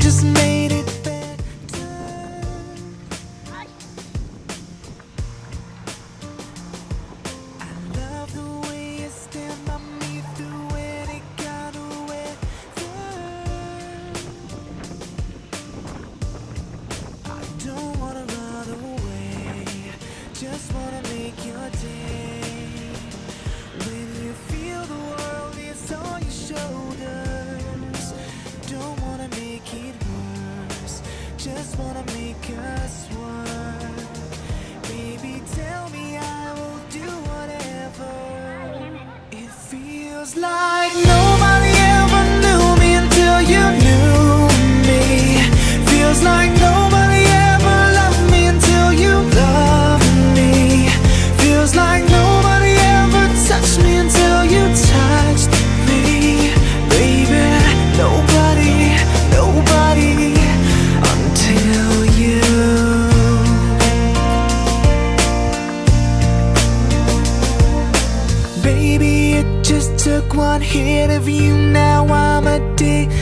just made it better. I love the way you stand by me through any kind of weather. I don't wanna run away, just wanna make your day. When you feel the world is on your shoulders, don't wanna make it worse, just wanna make us work. Baby, tell me I will do whatever. It feels like nobody ever knew me until you knew me. Feels like nobody ever loved me until you loved me. Feels like nobody ever touched me until you touched me. Baby, nobody, nobody until you. Baby, it just took one hit of you, now I'm addicted.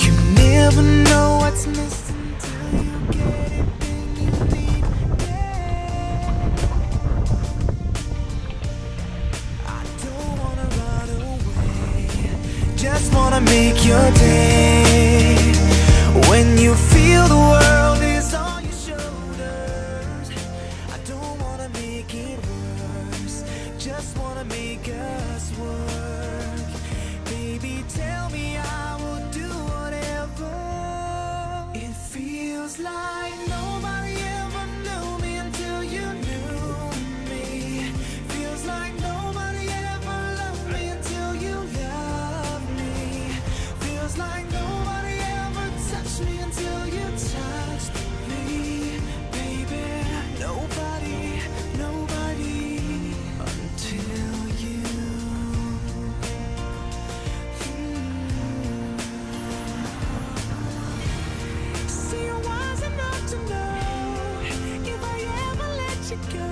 You never know what's missing till you get it, then you need it. I don't wanna run away, just wanna make your day. When you feel the world is on your shoulders, I don't wanna make it worse, just wanna make us work. Baby, tell me I will do whatever. It feels like nobody ever knew me until you knew me. Feels like nobody ever loved me until you loved me. Feels like nobody ever touched me until you touched me. Baby, nobody, nobody until you. See, I was enough to know if I ever let you go,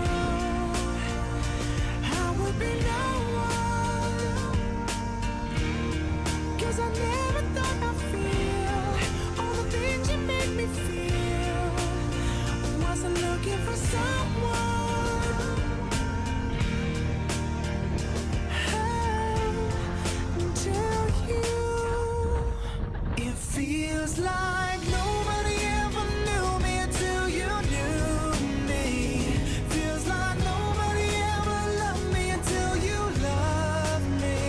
I would be no one. 'Cause I never thought I'd feel all the things you make me feel. Wasn't looking for someone. Until you. It feels like nobody ever knew me until you knew me. Feels like nobody ever loved me until you loved me.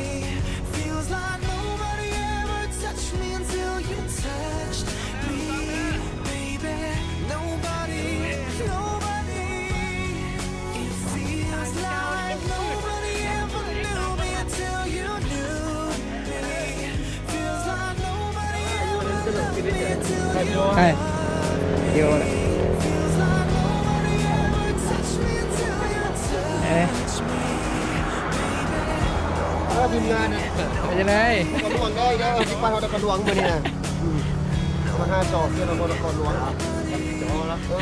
Feels like nobody ever touched me until you touched me. Baby, nobody, nobody. It feels like nobody ever knew me until you knew me. Feels like nobody ever loved me until you ใช่เดียวแหละ feels like nobody ever touched me until you touched me. ถ้าทีมงานเนี่ย ไปยังไง กระลวงได้แล้วที่บ้านเราได้กระลวงมือนี่นะมาห้าจอกเพื่อนเรากระลวงจอแล้วจอ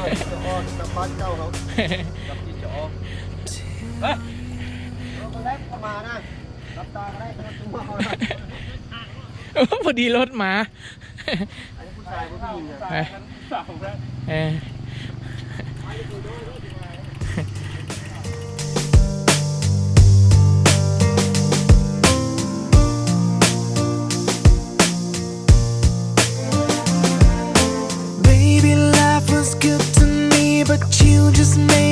กับบ้านเจ้าเขากับที่จอเราก็แลกเข้ามานะรับตาก็ได้ตัวเขานะ พอดีรถมา อันนี้ผู้ชายผู้หญิงนะ เออ Baby, life was good to me, but you just made